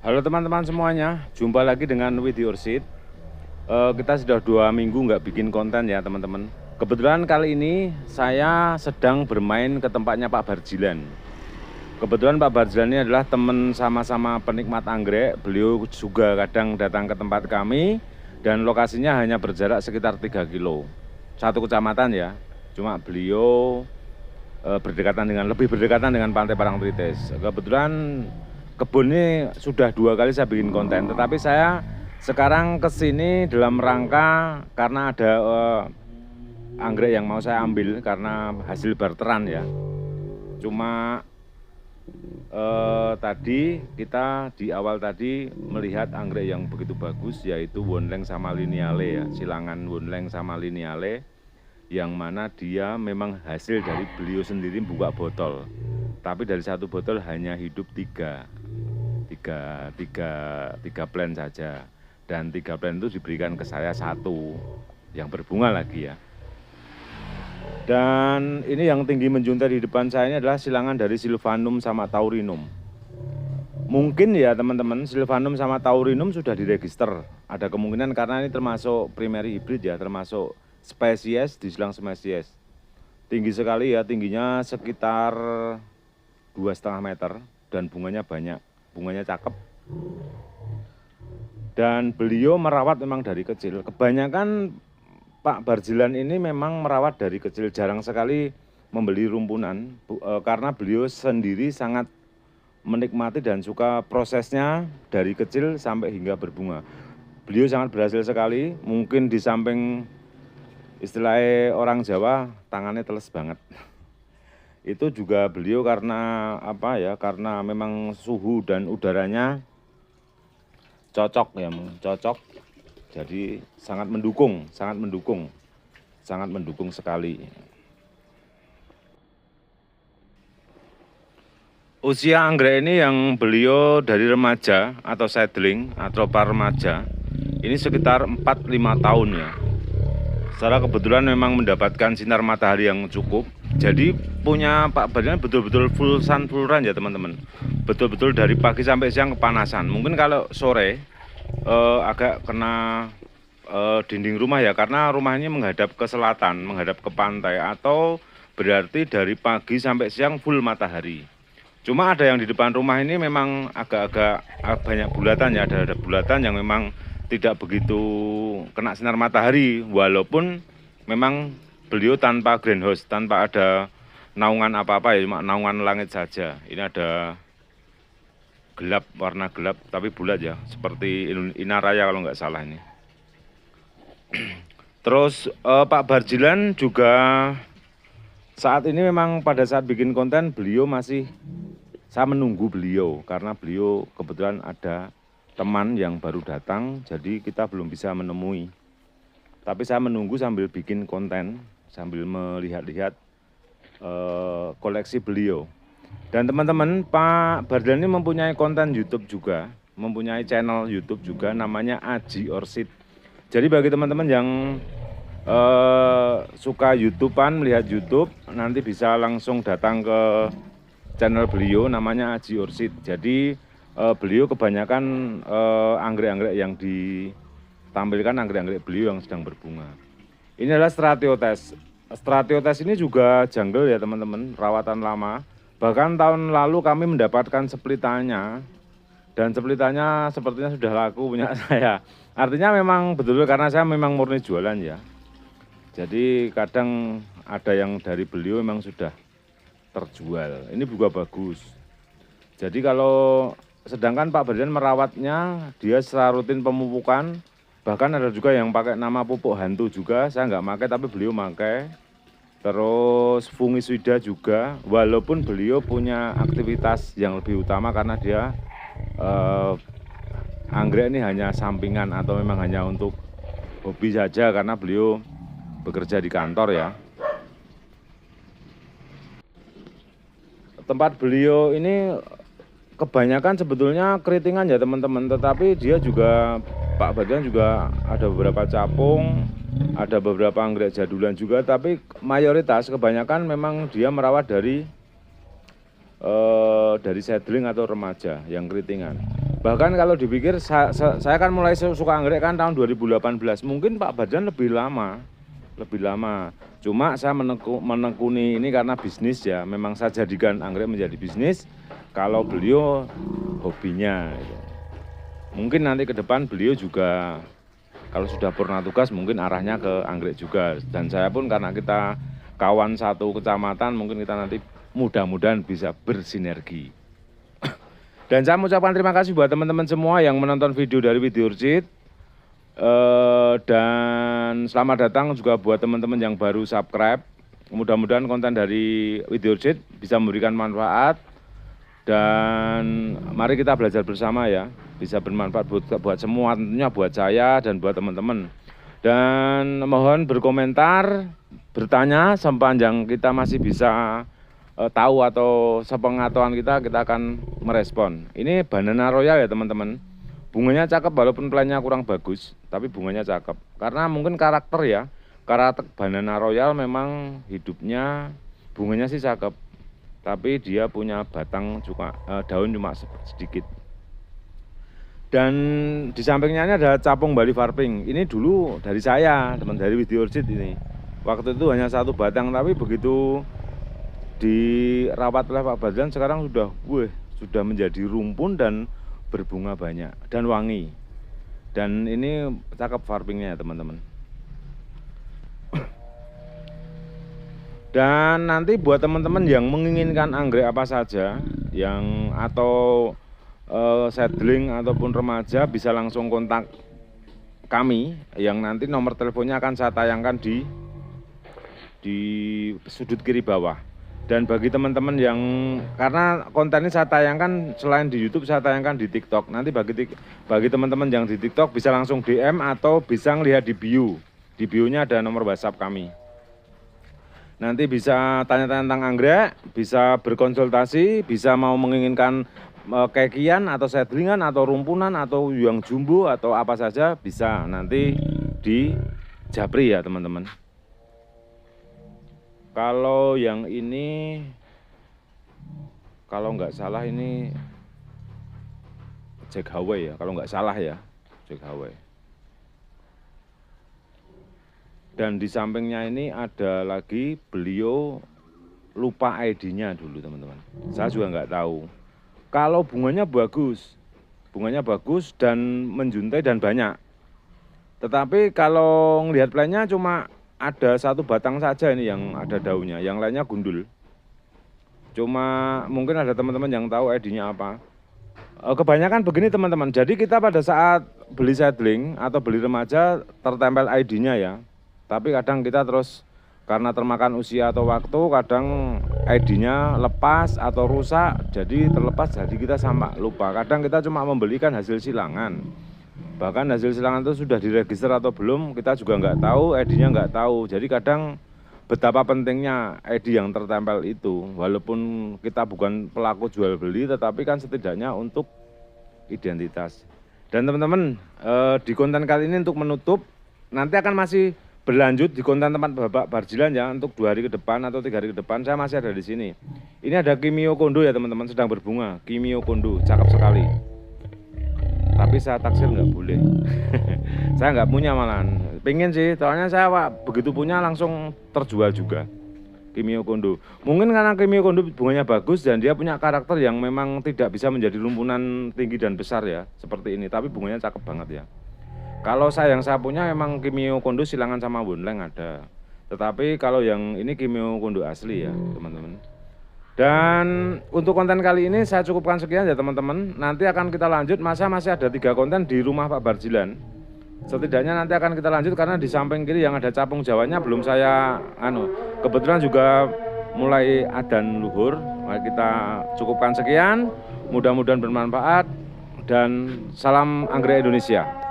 Halo teman-teman semuanya, jumpa lagi dengan With Your Seed. Kita sudah 2 minggu nggak bikin konten ya teman-teman. Kebetulan kali ini saya sedang bermain ke tempatnya Pak Barjilan. Kebetulan Pak Barjilan ini adalah teman sama-sama penikmat anggrek. Beliau juga kadang datang ke tempat kami dan lokasinya hanya berjarak sekitar 3 kilo. Satu kecamatan ya, cuma beliau lebih berdekatan dengan Pantai Parangtritis. Kebetulan kebun ini sudah 2 kali saya bikin konten, tetapi saya sekarang kesini dalam rangka karena ada anggrek yang mau saya ambil karena hasil barteran ya. Cuma tadi kita di awal tadi melihat anggrek yang begitu bagus, yaitu Wonleng sama Lineale ya, silangan Wonleng sama Lineale, yang mana dia memang hasil dari beliau sendiri buka botol, tapi dari satu botol hanya hidup tiga plant saja, dan 3 plant itu diberikan ke saya satu yang berbunga lagi ya. Dan ini yang tinggi menjuntai di depan saya ini adalah silangan dari Sylvanum sama Taurinum. Mungkin ya teman-teman, Sylvanum sama Taurinum sudah diregister, ada kemungkinan karena ini termasuk primary hybrid ya, termasuk spesies di silang spesies. Tinggi sekali ya, tingginya sekitar 2,5 meter dan bunganya banyak, bunganya cakep. Dan beliau merawat memang dari kecil. Kebanyakan Pak Barjilan ini memang merawat dari kecil, jarang sekali membeli rumpunan karena beliau sendiri sangat menikmati dan suka prosesnya dari kecil sampai hingga berbunga. Beliau sangat berhasil sekali, mungkin di samping istilahnya orang Jawa tangannya teles banget. Itu juga beliau karena apa ya, karena memang suhu dan udaranya cocok ya, cocok. Jadi sangat mendukung sekali. Usia anggrek ini yang beliau dari remaja atau seedling atau remaja ini sekitar 4-5 tahun ya. Secara kebetulan memang mendapatkan sinar matahari yang cukup. Jadi punya Pak Barjilan betul-betul full sun full run ya teman-teman. Betul-betul dari pagi sampai siang kepanasan. Mungkin kalau sore agak kena dinding rumah ya, karena rumahnya menghadap ke selatan, menghadap ke pantai, atau berarti dari pagi sampai siang full matahari. Cuma ada yang di depan rumah ini memang agak-agak banyak bulatan ya, ada bulatan yang memang tidak begitu kena sinar matahari, walaupun memang beliau tanpa greenhouse, tanpa ada naungan apa-apa ya, cuma naungan langit saja. Ini ada gelap, warna gelap tapi bulat ya, seperti Inaraya kalau nggak salah ini. Terus Pak Barjilan juga saat ini memang pada saat bikin konten beliau masih, saya menunggu beliau karena beliau kebetulan ada teman yang baru datang, jadi kita belum bisa menemui. Tapi saya menunggu sambil bikin konten, sambil melihat-lihat koleksi beliau. Dan teman-teman, Pak Barjilan ini mempunyai konten YouTube juga, mempunyai channel YouTube juga, namanya Aji Orchid. Jadi bagi teman-teman yang suka YouTubean, melihat YouTube, nanti bisa langsung datang ke channel beliau, namanya Aji Orchid. Jadi beliau kebanyakan anggrek-anggrek yang ditampilkan, anggrek-anggrek beliau yang sedang berbunga. Ini adalah Stratiotes. Stratiotes ini juga jungle ya teman-teman, rawatan lama. Bahkan tahun lalu kami mendapatkan splitannya, dan splitannya sepertinya sudah laku punya saya. Artinya memang betul karena saya memang murni jualan ya. Jadi kadang ada yang dari beliau memang sudah terjual. Ini juga bagus. Jadi kalau sedangkan Pak Barjilan merawatnya, dia secara rutin pemupukan, bahkan ada juga yang pakai nama pupuk hantu juga, saya nggak pakai tapi beliau pakai. Terus fungisida juga, walaupun beliau punya aktivitas yang lebih utama karena dia anggrek ini hanya sampingan atau memang hanya untuk hobi saja karena beliau bekerja di kantor ya. Tempat beliau ini kebanyakan sebetulnya keritingan ya teman-teman, tetapi dia juga, Pak Barjilan juga ada beberapa capung, ada beberapa anggrek jadulan juga, tapi mayoritas kebanyakan memang dia merawat dari seedling atau remaja yang keritingan. Bahkan kalau dipikir saya kan mulai suka anggrek kan tahun 2018. Mungkin Pak Badjan lebih lama. Cuma saya menekuni ini karena bisnis ya. Memang saya jadikan anggrek menjadi bisnis. Kalau beliau hobinya. Gitu. Mungkin nanti ke depan beliau juga kalau sudah purna tugas mungkin arahnya ke anggrek juga. Dan saya pun karena kita kawan satu kecamatan, mungkin kita nanti mudah-mudahan bisa bersinergi. Dan saya mengucapkan terima kasih buat teman-teman semua yang menonton video dari Video Urcit. Dan selamat datang juga buat teman-teman yang baru subscribe. Mudah-mudahan konten dari Video Urcit bisa memberikan manfaat. Dan mari kita belajar bersama ya. Bisa bermanfaat buat semua, tentunya buat saya dan buat teman-teman. Dan mohon berkomentar, bertanya sepanjang kita masih bisa tahu atau sepengetahuan kita akan merespon. Ini Banana Royal ya teman-teman. Bunganya cakep walaupun plannya kurang bagus, tapi bunganya cakep. Karena mungkin karakter ya, karakter Banana Royal memang hidupnya bunganya sih cakep, tapi dia punya batang juga daun cuma sedikit. Dan di sampingnya ini ada capung Bali Farping. Ini dulu dari saya, teman dari Video Urcit ini. Waktu itu hanya satu batang, tapi begitu dirawat oleh Pak Badjan sekarang sudah menjadi rumpun dan berbunga banyak dan wangi. Dan ini cakep farpingnya ya teman-teman. Dan nanti buat teman-teman yang menginginkan anggrek apa saja yang atau seedling ataupun remaja bisa langsung kontak kami yang nanti nomor teleponnya akan saya tayangkan di sudut kiri bawah. Dan bagi teman-teman yang, karena konten ini saya tayangkan selain di YouTube, saya tayangkan di TikTok. Nanti bagi teman-teman yang di TikTok bisa langsung DM atau bisa ngelihat di bio. Di bio-nya ada nomor WhatsApp kami. Nanti bisa tanya-tanya tentang anggrek, bisa berkonsultasi, bisa mau menginginkan kekian atau seedlingan atau rumpunan atau yang jumbo atau apa saja bisa nanti di Japri ya teman-teman. Kalau yang ini, kalau nggak salah ini Jack Hawaii ya, kalau nggak salah ya, Jack Hawaii. Dan di sampingnya ini ada lagi beliau lupa ID-nya dulu teman-teman. Saya juga nggak tahu. Kalau bunganya bagus dan menjuntai dan banyak. Tetapi kalau ngelihat plannya cuma ada satu batang saja ini yang ada daunnya, yang lainnya gundul. Cuma mungkin ada teman-teman yang tahu ID-nya apa. Kebanyakan begini teman-teman, jadi kita pada saat beli seedling atau beli remaja tertempel ID-nya ya. Tapi kadang kita terus karena termakan usia atau waktu, kadang ID-nya lepas atau rusak, jadi terlepas, jadi kita sama lupa. Kadang kita cuma membelikan hasil silangan. Bahkan hasil silangan itu sudah diregister atau belum, kita juga nggak tahu, ID-nya nggak tahu. Jadi kadang betapa pentingnya ID yang tertempel itu. Walaupun kita bukan pelaku jual beli, tetapi kan setidaknya untuk identitas. Dan teman-teman, di konten kali ini untuk menutup, nanti akan masih berlanjut di konten tempat Bapak Barjilan ya, untuk 2 hari ke depan atau 3 hari ke depan, saya masih ada di sini. Ini ada Kimio Kondo ya teman-teman, sedang berbunga, Kimio Kondo, cakep sekali. Tapi saya taksir nggak boleh. Saya nggak punya malahan. Pengen sih, soalnya saya begitu punya langsung terjual juga. Kimio Kondo. Mungkin karena Kimio Kondo bunganya bagus dan dia punya karakter yang memang tidak bisa menjadi rumpunan tinggi dan besar ya, seperti ini. Tapi bunganya cakep banget ya. Kalau yang saya punya memang Kimio Kondo silangan sama Wonleng ada. Tetapi kalau yang ini Kimio Kondo asli ya teman-teman. Dan untuk konten kali ini saya cukupkan sekian ya teman-teman. Nanti akan kita lanjut, masih ada 3 konten di rumah Pak Barjilan. Setidaknya nanti akan kita lanjut karena di samping kiri yang ada capung Jawanya belum saya kebetulan juga mulai adzan luhur. Mari kita cukupkan sekian. Mudah-mudahan bermanfaat dan salam anggrek Indonesia.